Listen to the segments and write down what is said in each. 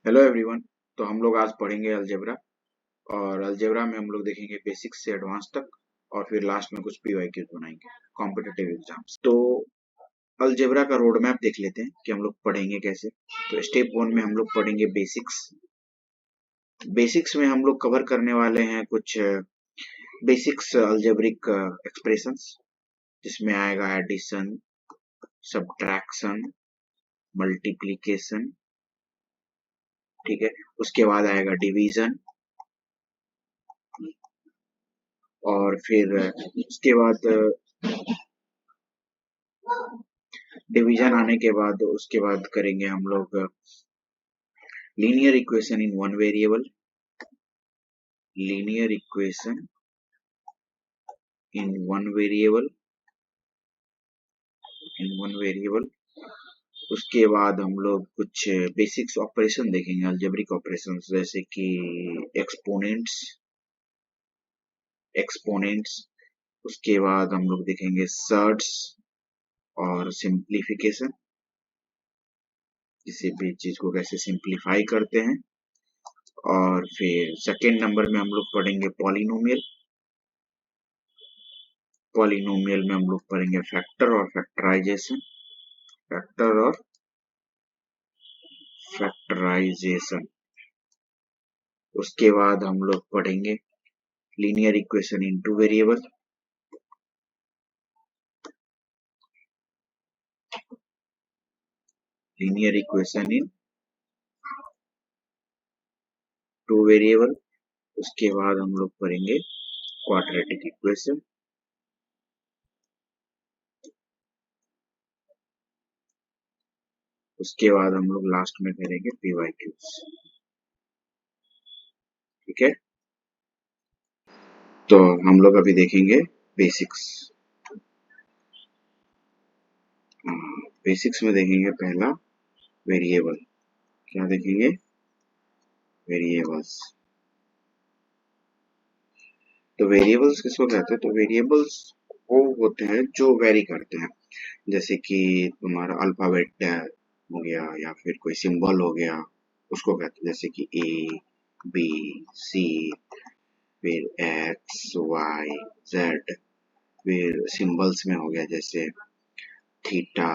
Hello everyone. तो हम लोग आज पढ़ेंगे अलजेब्रा। और अलजेब्रा में हम लोग देखेंगे बेसिक्स से एडवांस तक। और फिर लास्ट में कुछ पीवाईक्यूज बनाएंगे कॉम्पिटिटिव एग्जाम्स। तो अलजेब्रा का रोड मैप देख लेते हैं कि हम लोग पढ़ेंगे कैसे। तो स्टेप वन में हम लोग पढ़ेंगे बेसिक्स। बेसिक्स में हम लोग कवर करने वाले हैं कुछ बेसिक्स अलजेब्रिक एक्सप्रेशंस, जिसमें आएगा एडिशन, सब्ट्रैक्शन, मल्टीप्लिकेशन। ठीक है। उसके बाद आएगा डिवीजन। और फिर उसके बाद डिवीजन आने के बाद उसके बाद करेंगे हम लोग linear equation in one variable. Linear equation in one variable. उसके बाद हम लोग कुछ बेसिक्स ऑपरेशन देखेंगे, अलजेब्रिक ऑपरेशन, जैसे कि एक्सपोनेंट्स। उसके बाद हम लोग देखेंगे सर्ट्स और सिंप्लीफिकेशन, किसी भी चीज को कैसे सिंप्लीफाई करते हैं। और फिर सेकेंड नंबर में हम लोग पढ़ेंगे पॉलिनोमियल। पॉलिनोमियल में हम लोग पढ़ेंगे फैक्टर और फैक्टराइजेशन। फैक्टर और फैक्टराइजेशन। उसके बाद हम लोग पढ़ेंगे linear equation in two variable. Linear equation in two variable. उसके बाद हम लोग पढ़ेंगे क्वाड्रेटिक इक्वेशन। उसके बाद हम लोग लास्ट में करेंगे पीवाईक्यूज। ठीक है। तो हम लोग अभी देखेंगे बेसिक्स। बेसिक्स में देखेंगे पहला वेरिएबल। क्या देखेंगे? वेरिएबल्स। तो वेरिएबल्स किसको कहते हैं? तो वेरिएबल्स वो होते हैं जो वेरी करते हैं, जैसे कि तुम्हारा अल्फाबेट हो गया या फिर कोई सिंबल हो गया, उसको कहते हैं। जैसे कि ए, बी, सी, फिर एक्स, वाई, जेड। फिर सिंबल्स में हो गया जैसे थीटा,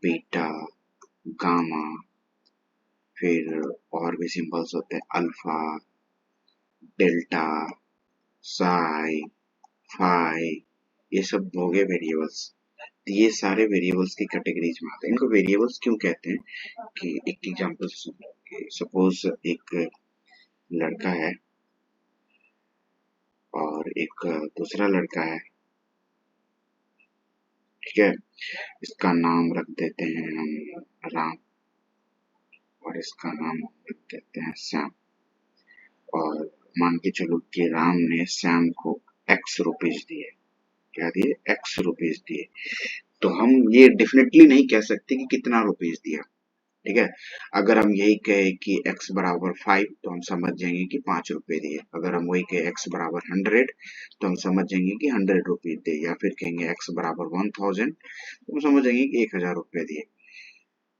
बीटा, गामा। फिर और भी सिंबल्स होते हैं अल्फा, डेल्टा, साई, फाई। ये सब हो गए वेरिएबल्स। ये सारे वेरिएबल्स की कैटेगरीज में आते हैं। इनको वेरिएबल्स क्यों कहते हैं कि एक एग्जांपल सुनो। सपोज एक लड़का है और एक दूसरा लड़का है। ठीक है। इसका नाम रख देते हैं हम राम, और इसका नाम रख देते हैं श्याम। और मान के चलो कि राम ने श्याम को एक्स रुपीज दिए। क्या दिए? एक्स रुपीज दिए। तो हम ये डेफिनेटली नहीं कह सकते कि कितना रुपीज दिया। ठीक है। अगर हम यही कहे कि x बराबर 5 तो हम समझ जाएंगे कि 5 रुपए दिए। अगर हम वही कहे x बराबर 100 तो हम समझ जाएंगे कि 100 रुपीज दिए। या फिर कहेंगे x बराबर 1000 तो हम समझ जाएंगे कि 1000 रुपए दिए।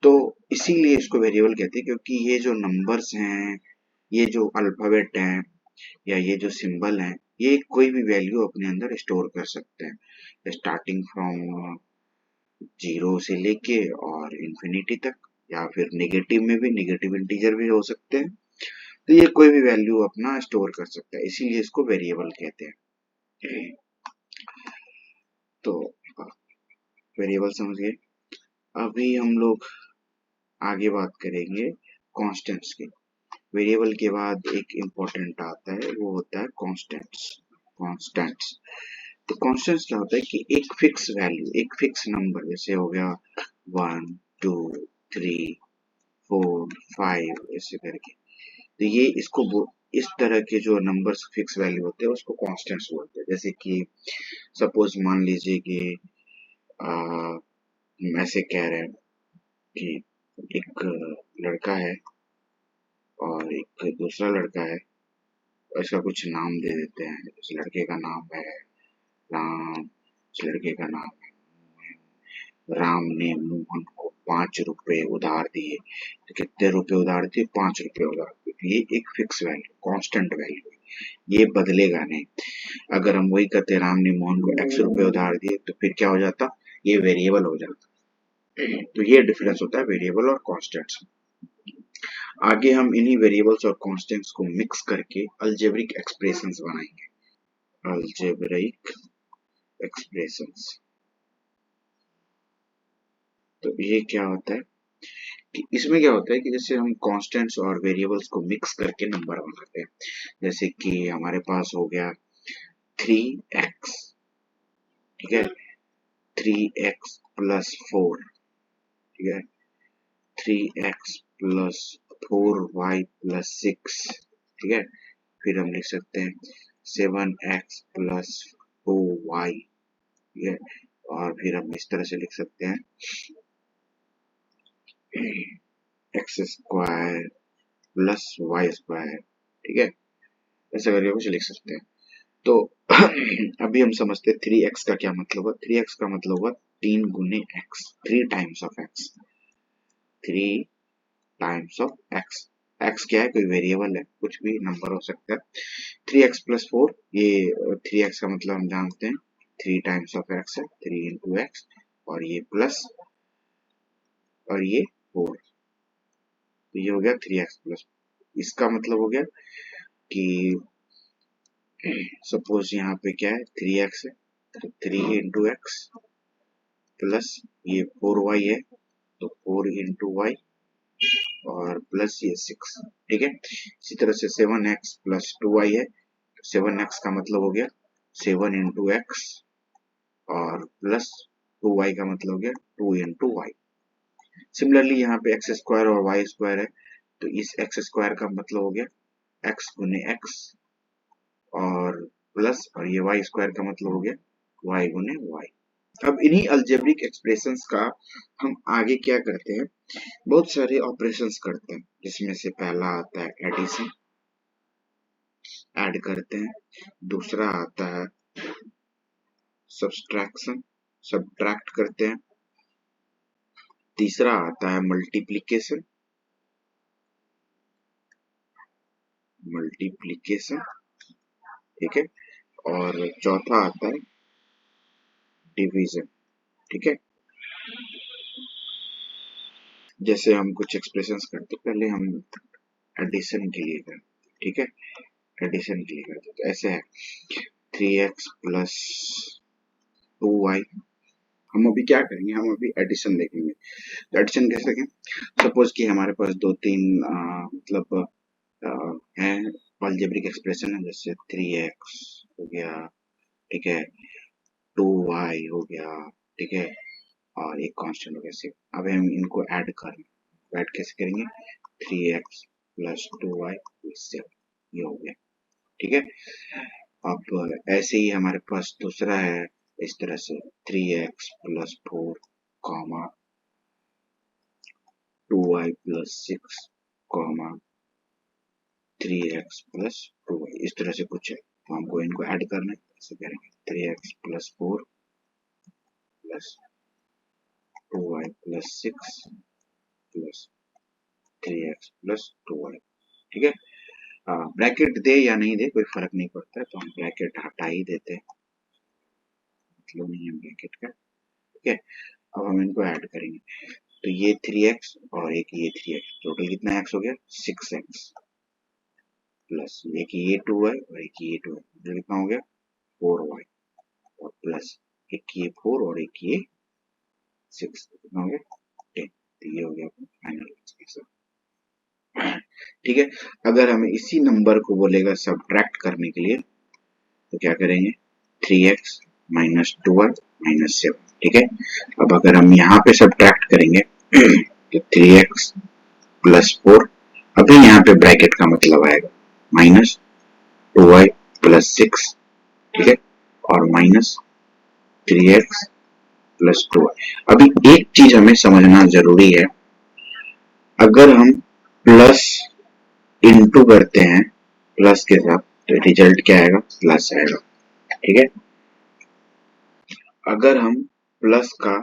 तो इसीलिए इसको वेरिएबल कहते हैं, क्योंकि ये जो नंबर्स हैं, ये जो अल्फाबेट हैं, या ये जो सिंबल हैं, ये कोई भी वैल्यू अपने अंदर स्टोर कर सकते हैं, स्टार्टिंग फ्रॉम जीरो से लेके और इंफिनिटी तक। या फिर नेगेटिव में भी, नेगेटिव इंटीजर भी हो सकते हैं। तो ये कोई भी वैल्यू अपना स्टोर कर सकता है, इसीलिए इसको वेरिएबल कहते हैं। तो वेरिएबल समझ गए। अभी हम लोग आगे बात करेंगे कांस्टेंट्स की। वेरिएबल के बाद एक इम्पोर्टेंट आता है, वो होता है कांस्टेंट्स। कांस्टेंट्स। तो कांस्टेंट्स क्या होता है कि एक फिक्स वैल्यू, एक फिक्स नंबर, जैसे हो गया 1, 2, 3, 4, 5 ऐसे करके। तो ये इस तरह के जो नंबर्स फिक्स वैल्यू होते हैं उसको कांस्टेंट्स बोलते हैं। जैसे कि सपोज मान लीजिए कि हम ऐसे कह रहे हैं कि एक लड़का है और एक दूसरा लड़का है, और इसका कुछ नाम दे देते हैं। इस लड़के का नाम है राम, इस लड़के का नाम है मोहन, राम ने मोहन को 5 रुपए उधार दिए। तो कितने रुपए उधार दिए? 5 रुपए उधार दिए। ये एक फिक्स वैल्यू, कांस्टेंट वैल्यू है, ये बदलेगा नहीं। अगर हम वही कहते राम ने मोहन को x रुपए उधार दिए तो फिर क्या हो जाता? ये वेरिएबल हो जाता। तो ये डिफरेंस होता है वेरिएबल और कांस्टेंट्स। आगे हम इन्हीं वेरिएबल्स और कांस्टेंट्स को मिक्स करके अलजेब्रिक एक्सप्रेशंस बनाएंगे। अलजेब्रिक एक्सप्रेशंस, तो ये क्या होता है कि इसमें क्या होता है कि जैसे हम कांस्टेंट्स और वेरिएबल्स को मिक्स करके नंबर बनाते हैं। जैसे कि हमारे पास हो गया 3x, ठीक है, 3x प्लस 4, ठीक है, 3x प्लस 4y प्लस 6, ठीक है। फिर हम लिख सकते हैं 7x प्लस 2y, ठीक है। और फिर हम इस तरह से लिख सकते हैं x square plus y square, ठीक है। ऐसा करके कुछ लिख सकते हैं। तो अभी हम समझते हैं 3x का क्या मतलब है। 3x का मतलब हुआ 3 गुने x, 3 times of x, 3 times of x। x क्या है? कोई वेरिएबल है, कुछ भी नंबर हो सकता है। 3x प्लस 4, ये 3x का मतलब हम जानते हैं 3 टाइम्स ऑफ x है, 3 इंटू एक्स, और ये प्लस और ये 4, तो ये हो गया 3x प्लस। इसका मतलब हो गया कि सपोज यहाँ पे क्या है 3x है, तो 3 इंटू एक्स प्लस ये 4y है, तो 4 इंटू वाई और प्लस ये 6, ठीक है। इसी तरह से 7x प्लस 2y है, 7x का मतलब हो गया 7 इंटू एक्स और प्लस 2y का मतलब हो गया 2 इंटू वाई। सिमिलरली यहाँ पे एक्स स्क्वायर और वाई स्क्वायर है, तो इस एक्स स्क्वायर का मतलब हो गया एक्स गुने एक्स और प्लस, और ये वाई स्क्वायर का मतलब हो गया वाई गुने वाई। अब इन्हीं अलजेब्रिक एक्सप्रेशंस का हम आगे क्या करते हैं, बहुत सारे ऑपरेशंस करते हैं, जिसमें से पहला आता है एडिशन, ऐड करते हैं। दूसरा आता है सब्सट्रैक्शन, सब्ट्रैक्ट करते हैं। तीसरा आता है मल्टीप्लिकेशन, मल्टीप्लिकेशन, ठीक है। और चौथा आता है डिवीजन, ठीक है। जैसे हम कुछ एक्सप्रेशंस करते, पहले हम एडिशन के लिए करते, ठीक है, एडिशन के लिए करते तो ऐसे है 3x प्लस 2y। हम अभी क्या करेंगे, हम अभी एडिशन देखेंगे। तो एडिशन कैसे देखें, सपोज कि हमारे पास दो तीन मतलब है अलजेब्रिक एक्सप्रेशन है, जैसे 3x हो गया, ठीक है, 2y हो गया, ठीक है, और एक कांस्टेंट हो गया 6। अब हम इनको ऐड करें, ऐड कैसे करेंगे, 3x प्लस 2y प्लस 7, ये हो गया, ठीक है। अब ऐसे ही हमारे पास दूसरा है इस तरह से 3x plus 4 comma 2y plus 6 comma 3x plus 2y, इस तरह से कुछ है। तो हमको इनको ऐड करना है, ऐसे करेंगे 3x plus 4 plus 2y plus 6 plus 3x plus 2y, ठीक है। ब्रैकेट दे या नहीं दे कोई फर्क नहीं पड़ता है, तो हम ब्रैकेट हटा ही देते हैं, मतलब नहीं है ब्रैकेट का, ठीक है। अब हम इनको ऐड करेंगे, तो ये 3x और एक ये 3x, टोटल कितना x हो गया 6x प्लस एक ये 2y और एक ये 2y, टोटल कितना हो गया 4y और प्लस एक ये 4 और एक ये 6, कितना हो गया 10। तो ये हो गया फाइनल एक्सप्रेशन, ठीक है। अगर हमें इसी नंबर को बोलेगा सब्ट्रैक्ट करने के लिए, तो क्या करेंगे 3x माइनस 2y माइनस 7, ठीक है। अब अगर हम यहाँ पे सब्ट्रैक्ट करेंगे तो 3x प्लस 4, अभी यहाँ पे ब्रैकेट का मतलब आएगा माइनस 2y प्लस 6, ठीक है, और माइनस 3x प्लस 2y। अभी एक चीज हमें समझना जरूरी है, अगर हम प्लस इनटू करते हैं प्लस के साथ, तो रिजल्ट क्या आएगा प्लस आएगा, ठीक है। अगर हम प्लस का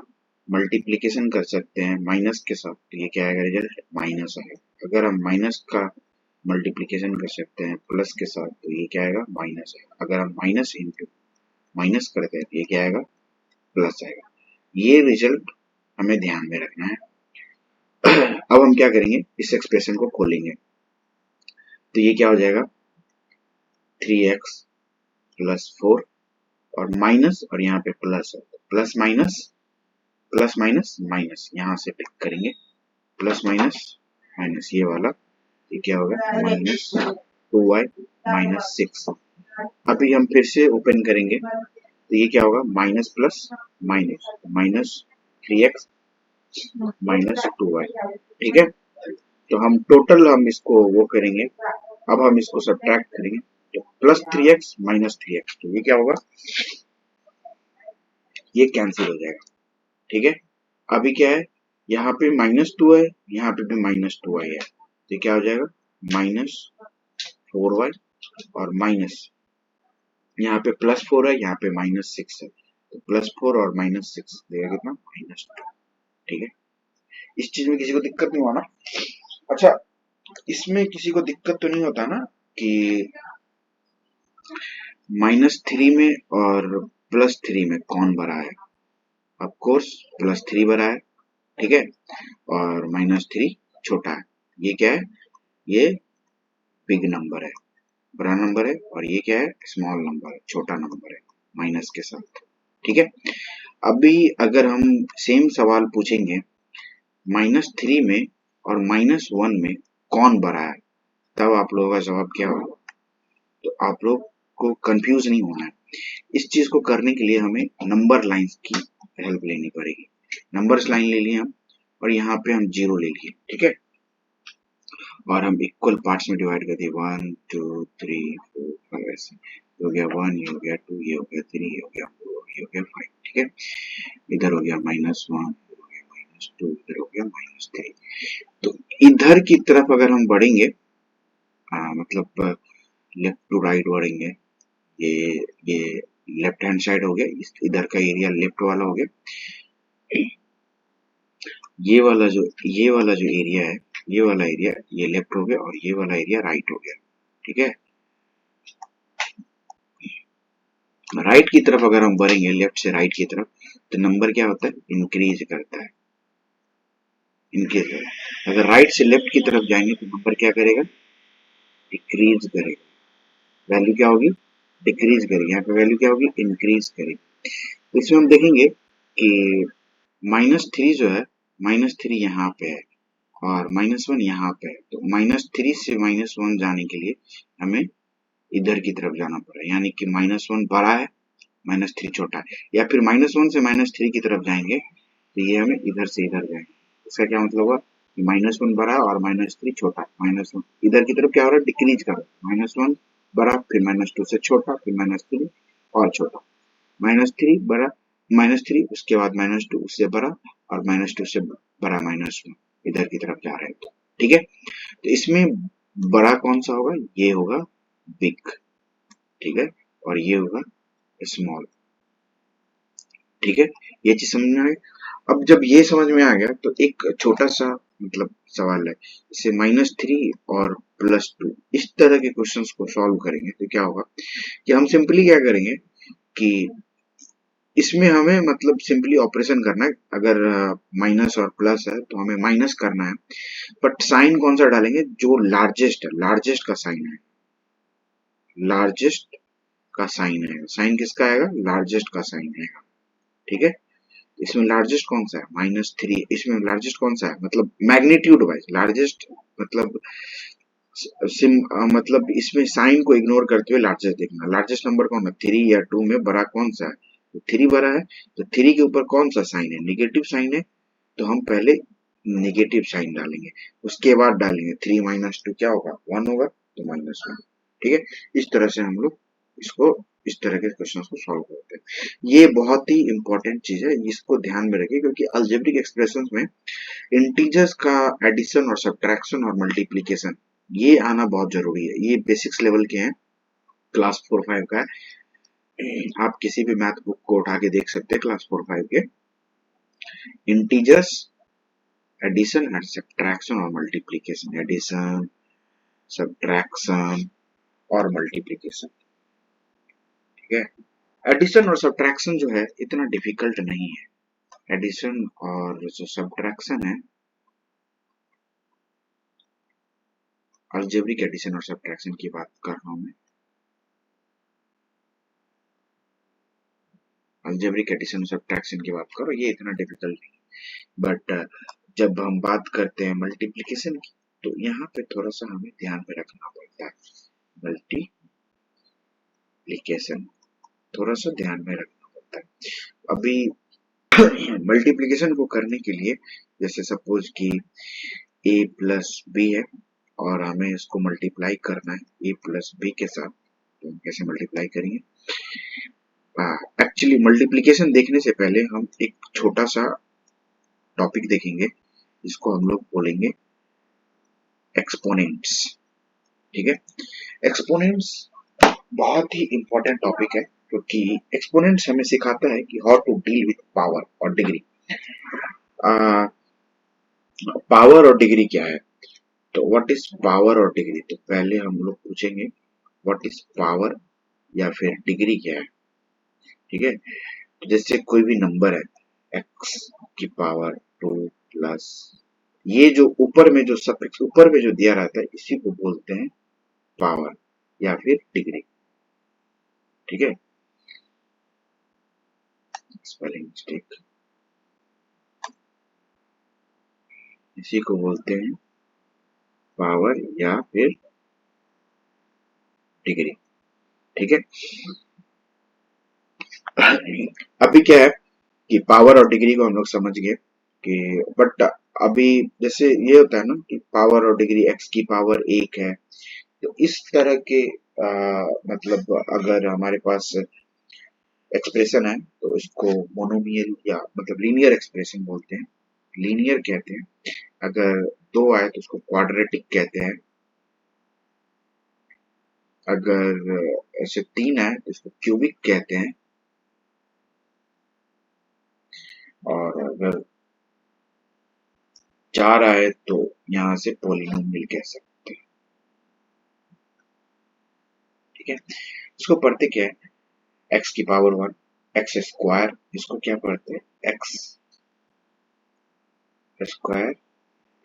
मल्टीप्लीकेशन कर सकते हैं माइनस के साथ, तो ये क्या आएगा रिजल्ट, माइनस आएगा। अगर हम माइनस का मल्टीप्लीकेशन कर सकते हैं प्लस के साथ, तो ये क्या आएगा, माइनस आएगा। अगर हम माइनस इंटू माइनस करते हैं तो ये क्या आएगा, प्लस आएगा। ये रिजल्ट हमें ध्यान में रखना है। अब हम क्या करेंगे, इस एक्सप्रेशन को खोलेंगे, तो ये क्या हो जाएगा, 3x प्लस 4 और माइनस, और यहाँ पे प्लस है, plus minus plus minus minus, यहाँ से पिक करेंगे, प्लस माइनस माइनस, ये वाला, ये क्या होगा, माइनस 2y माइनस 6। अभी हम फिर से ओपन करेंगे, तो ये क्या होगा, minus plus minus minus 3x minus 2y। ठीक है, तो हम टोटल हम इसको वो करेंगे, अब हम इसको सब्ट्रैक्ट करेंगे, तो प्लस 3x माइनस 3x, तो ये क्या होगा, ये कैंसिल हो जाएगा। ठीक है, अभी क्या है, यहाँ पे -2 है, यहाँ पे भी -2 है, तो क्या हो जाएगा, -4y और माइनस, यहाँ पे +4 है, यहाँ पे -6 है, तो +4 और -6 देगा कितना, -2। ठीक है, इस चीज में किसी को दिक्कत नहीं हुआ ना। अच्छा, इसमें किसी को दिक्कत तो नहीं होता ना कि -3 में और +3 में कौन बड़ा है, ऑफ कोर्स +3 बड़ा है। ठीक है, और -3 छोटा है। ये क्या है, ये बिग नंबर है, बड़ा नंबर है, और ये क्या है, स्मॉल नंबर है, छोटा नंबर है, माइनस के साथ। ठीक है, अभी अगर हम सेम सवाल पूछेंगे -3 में और -1 में कौन बड़ा है, तब आप लोगों का जवाब क्या होगा, तो आप लोग को कंफ्यूज नहीं होना है। इस चीज को करने के लिए हमें नंबर लाइंस की हेल्प लेनी पड़ेगी। नंबर्स लाइन ले लिए हम, और यहाँ पे हम 0 ले लिए। ठीक है, और हम इक्वल पार्ट्स में डिवाइड कर दिए, 1 2 3 4 5, ऐसे ये हो गया 1, ये हो गया 2, ये हो गया 3, ये हो गया 4, ये हो गया 5। ठीक है, इधर हो गया -1, इधर हो गया -2, इधर हो गया -3। तो इधर की तरफ अगर हम बढ़ेंगे, मतलब लेफ्ट टू राइट बढ़ेंगे, ये लेफ्ट हैंड साइड हो गया, इधर का एरिया लेफ्ट वाला हो गया, ये वाला जो एरिया है, ये वाला एरिया ये लेफ्ट हो गया, और ये वाला एरिया राइट हो गया। ठीक है, राइट की तरफ अगर हम बढ़ेंगे, लेफ्ट से राइट की तरफ, तो नंबर क्या होता है, इंक्रीज करता है, इंक्रीज। अगर राइट से लेफ्ट की तरफ जाएंगे तो नंबर क्या करेगा, डिक्रीज करेगा, वैल्यू क्या होगी, डिक्रीज करेगी। यहाँ पे वैल्यू क्या होगी, इंक्रीज करेगी। तो इसमें हम देखेंगे कि -3 जो है, -3 यहाँ पे है और -1 यहाँ पे है, तो -3 से -1 जाने के लिए हमें इधर की तरफ जाना पड़ा, यानी कि -1 बड़ा है, -3 छोटा है, या फिर -1 से -3 की तरफ जाएंगे, तो ये हमें इधर से इधर जाएंगे। इसका क्या मतलब हुआ, -1 बड़ा और -3 छोटा, -1 इधर की तरफ क्या हो रहा है, डिक्रीज कर रहा है, -1 बड़ा, फिर -2 से छोटा, फिर -3 और छोटा, -3 बड़ा, -3 उसके बाद -2 उससे बड़ा, और -2 से बड़ा -1 इधर की तरफ जा रहे हैं। तो ठीक है, तो इसमें बड़ा कौन सा होगा, ये होगा बिग। ठीक है, और ये होगा स्मॉल। ठीक है, ये चीज समझ में आ गई। अब जब ये समझ में आ गया, तो एक छोटा सा मतलब सवाल है, जैसे -3 और +2, इस तरह के क्वेश्चंस को सॉल्व करेंगे तो क्या होगा, कि हम सिंपली क्या करेंगे कि इसमें हमें मतलब सिंपली ऑपरेशन करना है। अगर माइनस और प्लस है तो हमें माइनस करना है, बट साइन कौन सा डालेंगे, जो लार्जेस्ट है, लार्जेस्ट का साइन है, लार्जेस्ट का साइन है, साइन किसका आएगा, लार्जेस्ट का साइन आएगा। ठीक है, इसमें लार्जेस्ट कौन सा है, -3, इसमें लार्जेस्ट कौन सा है, मतलब मैग्नीट्यूड वाइज लार्जेस्ट, मतलब मतलब इसमें साइन को इग्नोर करते हुए लार्जेस्ट देखना, लार्जेस्ट नंबर कौन है, 3 या 2 में बड़ा कौन सा है, तो 3 बड़ा है, तो 3 के ऊपर कौन सा साइन है, निगेटिव साइन है, तो हम पहले निगेटिव साइन डालेंगे, उसके बाद डालेंगे 3 -2 क्या होगा, 1 होगा, तो -1। ठीक है, इस तरह से हम लोग इसको, इस तरह के क्वेश्चन को सॉल्व करते हैं। ये बहुत ही इंपॉर्टेंट चीज है, इसको ध्यान में रखिए, क्योंकि अलजेब्रिक एक्सप्रेशंस में इंटीजर्स का एडिशन और सब्ट्रैक्शन और मल्टीप्लीकेशन ये आना बहुत जरूरी है। ये बेसिक्स लेवल के हैं, क्लास 4-5 का है। आप किसी भी मैथ बुक को उठा के देख सकते हैं क्लास 4-5 के, इंटीजर्स, एडिशन एंड सब्ट्रैक्शन और मल्टीप्लीकेशन, एडिशन, सब्ट्रैक्शन और मल्टीप्लीकेशन। ठीक है, एडिशन और सब्ट्रैक्शन जो है इतना डिफिकल्ट नहीं है। एडिशन और जो सब्ट्रैक्शन है, अलजेब्रिक एडिशन और सब्ट्रैक्शन की बात कर रहा हूं मैं। अलजेब्रिक एडिशन और सब्ट्रैक्शन की बात करो, ये इतना डिफिकल्ट नहीं। बट जब हम बात करते हैं मल्टीप्लिकेशन की, तो यहाँ पे थोड़ा सा हमें ध्यान में रखना पड़ता है। मल्टीप्लिकेशन थोड़ा सा ध्यान में रखना पड़ता है। अभी मल्टीप्लिकेशन को करने के लिए, जैसे सपोज कि a प्लस बी है और हमें इसको मल्टीप्लाई करना है a प्लस बी के साथ, तो हम कैसे मल्टीप्लाई करेंगे? एक्चुअली मल्टीप्लिकेशन देखने से पहले हम एक छोटा सा टॉपिक देखेंगे, जिसको हम लोग बोलेंगे एक्सपोनेंट्स। ठीक है, एक्सपोनेंट्स बहुत ही इंपॉर्टेंट टॉपिक है, क्योंकि एक्सपोनेंट्स हमें सिखाता है कि how to deal with power और डिग्री। पावर और डिग्री क्या है? तो व्हाट इज पावर और डिग्री? तो पहले हम लोग पूछेंगे व्हाट इज पावर या फिर डिग्री क्या है। ठीक है, तो जैसे कोई भी नंबर है x की पावर 2 प्लस, ये जो ऊपर में जो सफिक्स ऊपर में जो दिया रहता है, इसी को बोलते हैं पावर या फिर डिग्री। ठीक है, स्पेलिंग मिस्टेक, इसी को बोलते हैं पावर या फिर डिग्री। ठीक है, अभी क्या है कि पावर और डिग्री को हम लोग समझ गए कि, बट अभी जैसे ये होता है ना कि पावर और डिग्री x की पावर 1 है, तो इस तरह के मतलब अगर हमारे पास एक्सप्रेशन है, तो इसको मोनोमियल या मतलब लीनियर एक्सप्रेशन बोलते हैं, लीनियर कहते हैं। अगर 2 आए तो उसको क्वाड्रेटिक कहते हैं। अगर ऐसे 3 आए तो इसको क्यूबिक कहते हैं। और अगर 4 आए तो यहाँ से पॉलिनोमियल कह सकते हैं। ठीक है, इसको पढ़ते क्या है? एक्स की पावर 1, एक्स स्क्वायर, इसको क्या पढ़ते हैं? एक्स स्क्वायर,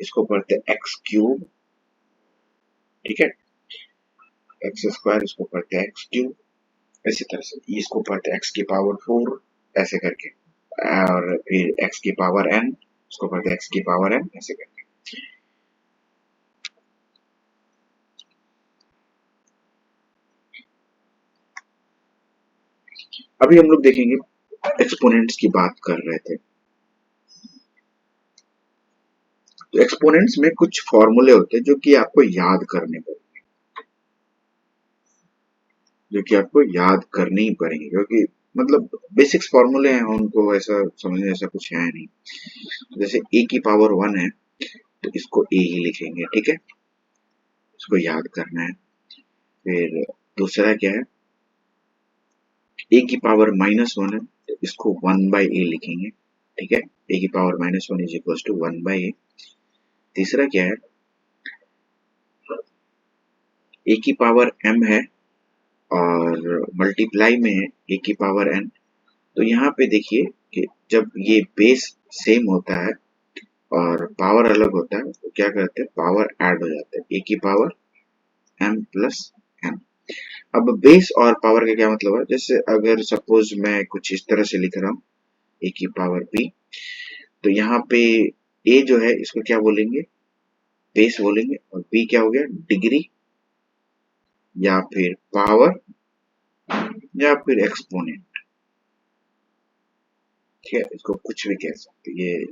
इसको पढ़ते हैं एक्स क्यूब। ठीक है, एक्स स्क्वायर, इसको पढ़ते हैं एक्स क्यूब। इसी तरह से इसको पढ़ते हैं एक्स की पावर 4, ऐसे करके। और फिर एक्स की पावर n, इसको पढ़ते हैं एक्स की पावर n, ऐसे करके। अभी हम लोग देखेंगे, एक्सपोनेंट्स की बात कर रहे थे, तो एक्सपोनेंट्स में कुछ फॉर्मूले होते हैं जो कि आपको याद करने पड़ेंगे, जो कि आपको याद करने ही पड़ेंगे, क्योंकि मतलब बेसिक्स फॉर्मूले हैं, उनको ऐसा समझने ऐसा कुछ है नहीं। जैसे a की पावर 1 है, तो इसको a ही लिखेंगे। ठीक है, इसको याद करना है। फिर दूसरा क्या है, a की पावर -1 है, तो इसको 1 बाई a लिखेंगे। ठीक है, a की power -1 is equal to 1 by a। तीसरा क्या है, a की पावर m है और मल्टीप्लाई में है a की पावर n, तो यहाँ पे देखिए कि जब ये बेस सेम होता है और पावर अलग होता है, तो क्या करते हैं, पावर ऐड हो जाता है, a की पावर m प्लस n। अब बेस और पावर का क्या मतलब है? जैसे अगर सपोज मैं कुछ इस तरह से लिख रहा हूँ a की पावर b, तो यहाँ पे a जो है इसको क्या बोलेंगे, बेस बोलेंगे, और b क्या हो गया, डिग्री या फिर पावर या फिर एक्सपोनेंट। ठीक है, इसको कुछ भी कह सकते हैं। ये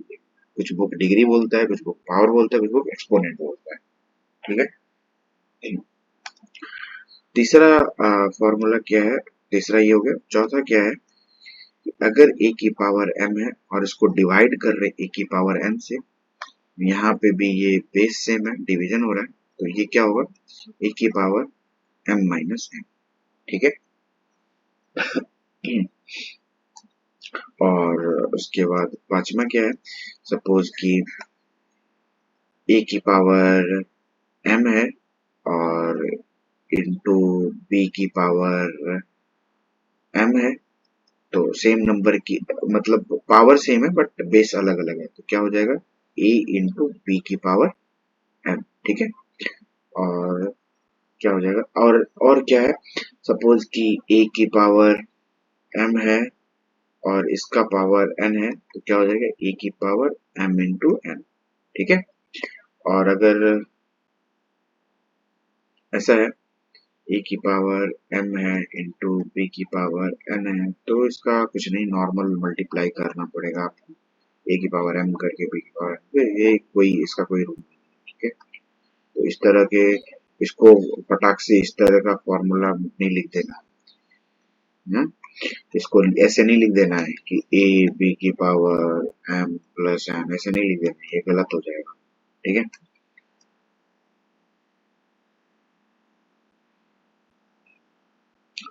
कुछ बुक डिग्री बोलता है, कुछ बुक पावर बोलता है, कुछ बुक एक्सपोनेंट बोलता है। ठीक है, तीसरा फॉर्मूला क्या है, तीसरा ये हो गया। चौथा क्या है, अगर a की पावर m है और इसको डिवाइड कर रहे a की पावर n से, यहाँ पे भी ये बेस सेम है, डिवीजन हो रहा है, तो ये क्या होगा, a की पावर m माइनस n। ठीक है, और उसके बाद पांचवा क्या है, सपोज कि ए की पावर m है और इंटू बी की पावर m है, तो सेम नंबर की मतलब पावर सेम है बट बेस अलग अलग है, तो क्या हो जाएगा a इंटू बी की पावर m। ठीक है, और क्या हो जाएगा, और क्या है, सपोज कि a की पावर m है और इसका पावर n है, तो क्या हो जाएगा a की पावर m इंटू n। ठीक है, और अगर ऐसा है ए की पावर m है इंटू बी की पावर n है, तो इसका कुछ नहीं, नॉर्मल मल्टीप्लाई करना पड़ेगा आपको, ए की पावर m करके बी की पावर m, ये कोई इसका कोई रूल नहीं है। ठीक है, तो इस तरह के इसको फटाक से इस तरह का फॉर्मूला नहीं लिख देना है, इसको ऐसे नहीं लिख देना है कि ए बी की पावर m प्लस n, ऐसे नहीं लिख देना, ये गलत हो जाएगा। ठीक है,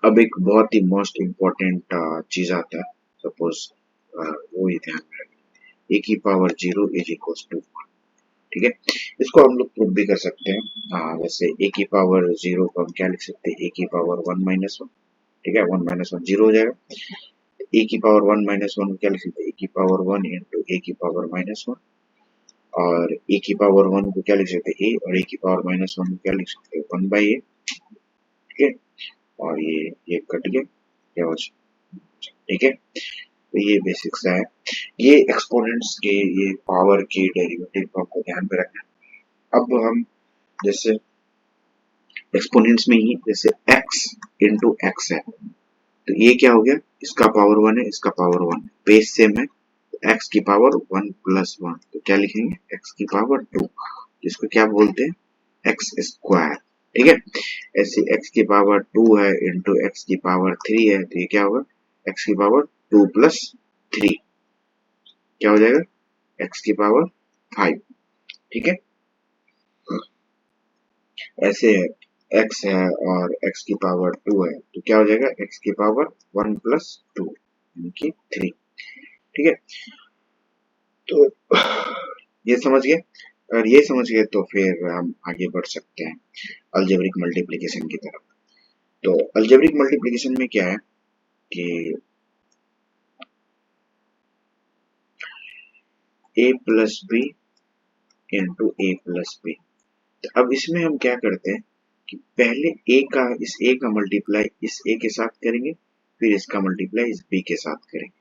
अब एक बहुत ही मोस्ट इम्पोर्टेंट चीज आता है, सपोज वो ही ध्यान में रखें, ए की पावर 0 इज इक्वल टू 1। ठीक है, इसको हम लोग प्रूव भी कर सकते हैं, वैसे ए की पावर 0 को हम क्या लिख सकते हैं, ए की पावर 1 माइनस 1। ठीक है, 1 माइनस 1 0 हो जाएगा, ए की पावर 1 माइनस 1 को क्या लिख सकते हैं, ए की पावर 1 इंटू ए की पावर माइनस 1, और ए की पावर 1 को क्या लिख सकते हैं ए, और ए की पावर माइनस 1 को क्या लिख सकते हैं 1 बाई ए। ठीक है, और ये कट गया, क्या हो जाए। ठीक है, तो ये बेसिक्स है, ये एक्सपोनेंट्स के ये पावर के डेरिवेटिव को आपको ध्यान में रखना है। अब हम जैसे एक्सपोनेंट्स में ही जैसे x इंटू एक्स है, तो ये क्या हो गया, इसका पावर 1 है, इसका पावर 1 है, बेस सेम है, तो x की पावर 1 प्लस 1, तो क्या लिखेंगे x की पावर 2, जिसको क्या बोलते हैं एक्स स्क्वायर। ठीक है, ऐसे x की पावर 2 है इंटू एक्स की पावर 3 है, तो ये क्या होगा x की पावर 2 प्लस 3, क्या हो जाएगा x की पावर 5। ठीक है, ऐसे है x है और x की पावर 2 है, तो क्या हो जाएगा x की पावर 1 प्लस 2 यानी कि 3। ठीक है, तो ये समझ गए, अगर ये समझ गए तो फिर हम आगे बढ़ सकते हैं अलजेब्रिक मल्टीप्लिकेशन की तरफ। तो अलजेब्रिक मल्टीप्लिकेशन में क्या है कि a plus B into A plus B, तो अब इसमें हम क्या करते हैं कि पहले इस a का मल्टीप्लाई इस a के साथ करेंगे, फिर इसका मल्टीप्लाई इस b के साथ करेंगे,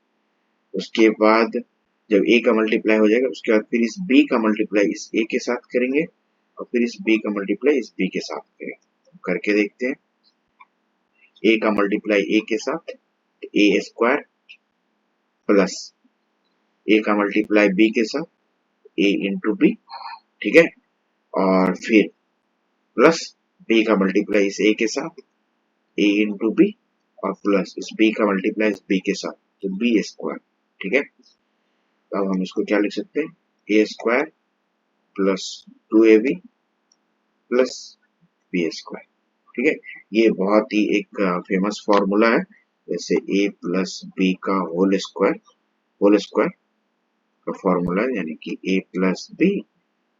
उसके बाद जब a का मल्टीप्लाई हो जाएगा उसके बाद फिर इस b का मल्टीप्लाई इस a के साथ करेंगे, और फिर इस b का मल्टीप्लाई इस b के साथ करेंगे। तो करके देखते हैं, a का मल्टीप्लाई a के साथ ए स्क्वायर प्लस a का मल्टीप्लाई b के साथ a इंटू बी। ठीक है, और फिर प्लस b का मल्टीप्लाई इस a के साथ a इंटू बी, और प्लस इस b का मल्टीप्लाई इस b के साथ, तो बी स्क्वायर। ठीक है, अब हम इसको क्या लिख सकते हैं, a square plus 2ab plus B square. ठीक है, ये बहुत ही एक फेमस फॉर्मूला है, जैसे a प्लस बी का होल स्क्वायर का फॉर्मूला है, यानी कि a plus B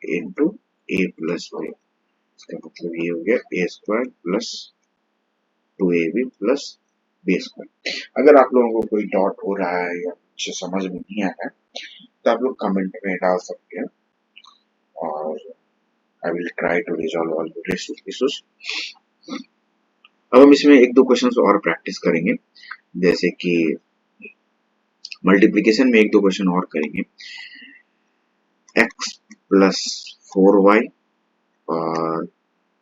into A plus b, इसका मतलब ये हो गया a square plus 2ab plus B square. अगर आप लोगों को कोई डॉट हो रहा है या कुछ समझ में नहीं आ रहा है तो आप लोग कमेंट में डाल सकते हैं, और I will try to resolve all the issues. अब हम इसमें एक दो क्वेश्चंस और प्रैक्टिस करेंगे, जैसे कि मल्टीप्लिकेशन में एक दो क्वेश्चन और करेंगे, x प्लस 4y और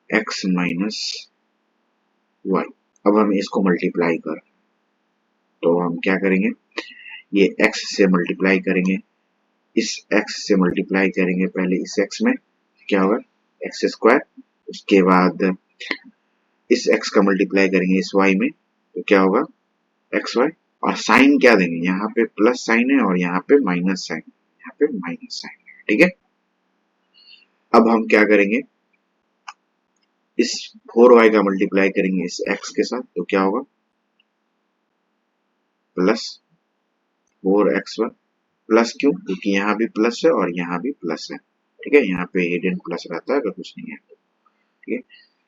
x माइनस y। अब हम इसको मल्टीप्लाई कर, तो हम क्या करेंगे, ये x से मल्टीप्लाई करेंगे, इस x से मल्टीप्लाई करेंगे पहले इस x में, क्या होगा एक्स स्क्वायर, उसके बाद इस x का मल्टीप्लाई करेंगे इस y में, तो क्या होगा एक्स वाई, और साइन क्या देंगे, यहाँ पे प्लस साइन है और यहाँ पे माइनस साइन, यहाँ पे माइनस साइन। ठीक है, अब हम क्या करेंगे, इस 4y का मल्टीप्लाई करेंगे इस x के साथ, तो क्या होगा प्लस 4xy प्लस, क्यों? क्योंकि यहाँ भी प्लस है और यहाँ भी प्लस है, ठीक है। यहाँ पे हिडन प्लस रहता है अगर कुछ नहीं है तो, ठीक है।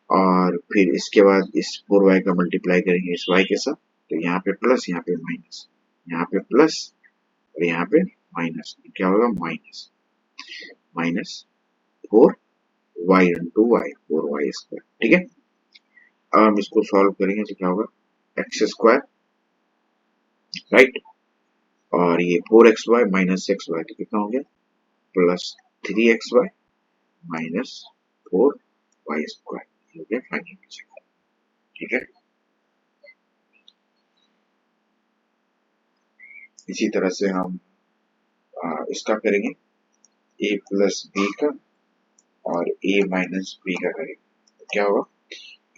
और फिर इसके बाद इस 4y का मल्टीप्लाई करेंगे इस y के साथ, तो यहाँ पे प्लस, यहाँ पे माइनस, यहाँ पे प्लस और यहाँ पे माइनस, क्या होगा? Minus minus 4y into Y, 4y square, ठीक है। अब हम इसको सॉल्व करेंगे तो क्या होगा? एक्स स्क्वायर, राइट, और ये 4xy माइनस एक्स वाई, तो कितना हो गया? Plus 3xy minus 4y square, हो गया फाइनल आंसर, ठीक है। इसी तरह से हम इसका करेंगे a प्लस बी का और a माइनस बी का करेंगे, तो क्या होगा?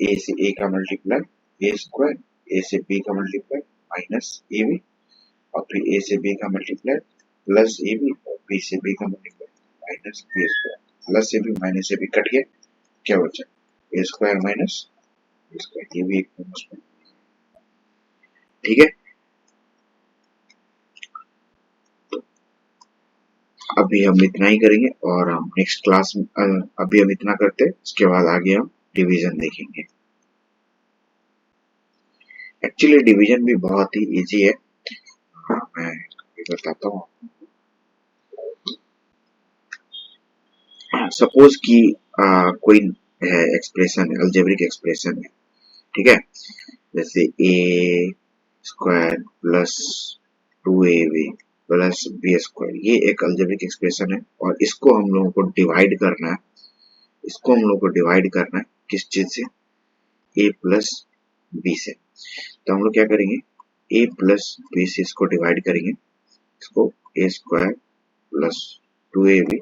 a से a का मल्टीप्लाई a स्क्वायर, a से b का मल्टीप्लाई माइनस ए बी, और फिर a से b का मल्टीप्लाई प्लस ए बी, और b से b का multiply minus B square, plus A B minus A B cut गया, क्या बचा? A square minus B square, ये भी एक माइनस, ठीक है। अभी हम इतना ही करेंगे और हम नेक्स्ट क्लास में अभी हम इतना करते हैं, उसके बाद आगे हम डिवीजन देखेंगे। एक्चुअली डिवीजन भी बहुत ही इजी है, मैं बताता हूँ। सपोज कि कोई है एक्सप्रेशन है, अलजेब्रिक एक्सप्रेशन है, ठीक है। जैसे a square plus 2ab plus B square, ये एक अलजेब्रिक एक्सप्रेशन है और इसको हम लोगों को डिवाइड करना है, इसको हम लोगों को डिवाइड करना है किस चीज से? a प्लस बी से। तो हम लोग क्या करेंगे? a प्लस बी से इसको डिवाइड करेंगे, इसको a square plus 2ab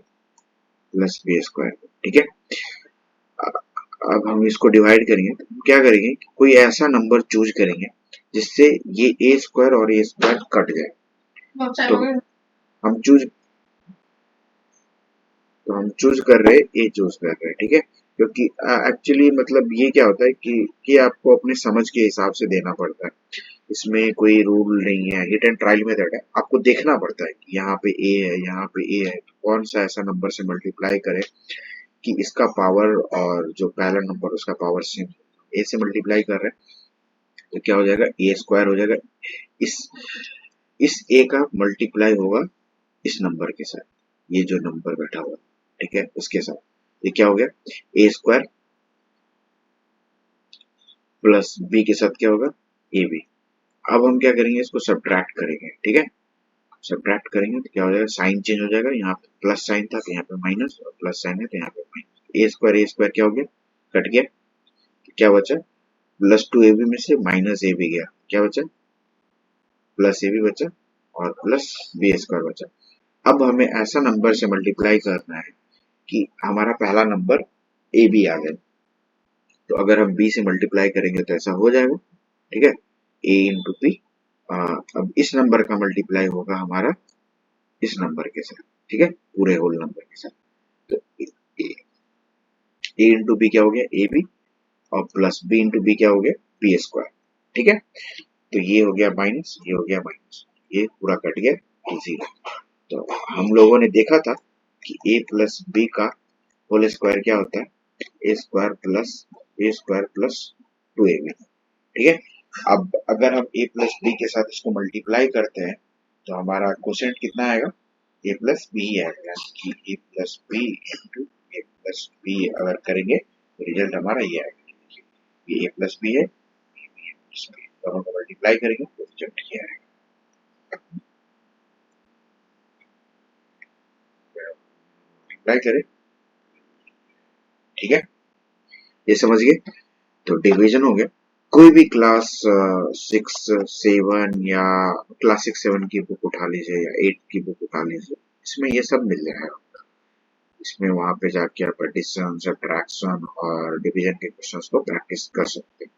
plus B square, ठीक है। अब हम इसको डिवाइड करेंगे तो क्या करेंगे? कोई ऐसा नंबर चूज करेंगे जिससे ये a स्क्वायर और a स्क्वायर कट जाए, तो हम चूज कर रहे हैं, ए चूज कर रहे हैं, ठीक है। क्योंकि एक्चुअली मतलब ये क्या होता है कि आपको अपने समझ के हिसाब से देना पड़ता है, इसमें कोई रूल नहीं है, हिट एंड ट्रायल मेथड है, आपको देखना पड़ता है कि यहाँ पे ए है, यहाँ पे ए है, तो कौन सा ऐसा नंबर से मल्टीप्लाई करे कि इसका पावर और जो पहला नंबर उसका पावर सेम। ए से मल्टीप्लाई कर रहे हैं तो क्या हो जाएगा? ए स्क्वायर हो जाएगा, इस ए का मल्टीप्लाई होगा इस नंबर के साथ, ये जो नंबर बैठा हुआ, ठीक है, उसके साथ, ये क्या हो गया? ए स्क्वायर प्लस बी के साथ क्या होगा? A B. अब हम क्या करेंगे? इसको सब्ट्रैक्ट करेंगे, ठीक है। सब्ट्रैक्ट करेंगे तो क्या हो जाएगा? साइन चेंज हो जाएगा, यहाँ पे प्लस साइन था तो यहाँ पे माइनस, और प्लस साइन है तो यहाँ पे माइनस। ए स्क्वायर क्या हो गया? कट गया, तो क्या बचा? प्लस 2ab में से माइनस ए बी गया, क्या बचा? प्लस ए बी बचा और प्लस बी स्क्वायर बचा। अब हमें ऐसा नंबर से मल्टीप्लाई करना है कि हमारा पहला नंबर ए बी आ जाए, तो अगर हम बी से मल्टीप्लाई करेंगे तो ऐसा हो जाएगा, ठीक है, ए इंटू बी। अब इस नंबर का मल्टीप्लाई होगा हमारा इस नंबर के साथ, ठीक है, पूरे होल नंबर के साथ, तो ए इंटू बी क्या हो गया? ए बी, और प्लस बी इंटू बी क्या हो गया? बी स्क्वायर, ठीक है। तो ये हो गया माइनस, ये हो गया माइनस, ये पूरा कट गया, जीरो। तो हम लोगों ने देखा था कि a प्लस बी का होल स्क्वायर क्या होता है? A square plus B square plus 2ab, ठीक है। अब अगर हम a प्लस बी के साथ इसको मल्टीप्लाई करते हैं तो हमारा क्वोशिएंट कितना आएगा? a प्लस बी आएगा, यानी कि a plus B into A plus B अगर करेंगे तो रिजल्ट हमारा ये आएगा, ये a प्लस बी है, दोनों को मल्टीप्लाई करेंगे तो रिजल्ट ये आएगा। मल्टीप्लाई करें, ठीक है, ये समझ गए। तो डिवीजन हो गया। कोई भी क्लास 6, 7 या क्लास 6, 7 की बुक उठा लीजिए या 8 की बुक उठा लीजिए, इसमें ये सब मिल जाएगा। इसमें वहां पे जाके आप एडिशन, सब्ट्रैक्शन और डिवीजन के क्वेश्चंस को प्रैक्टिस कर सकते हैं।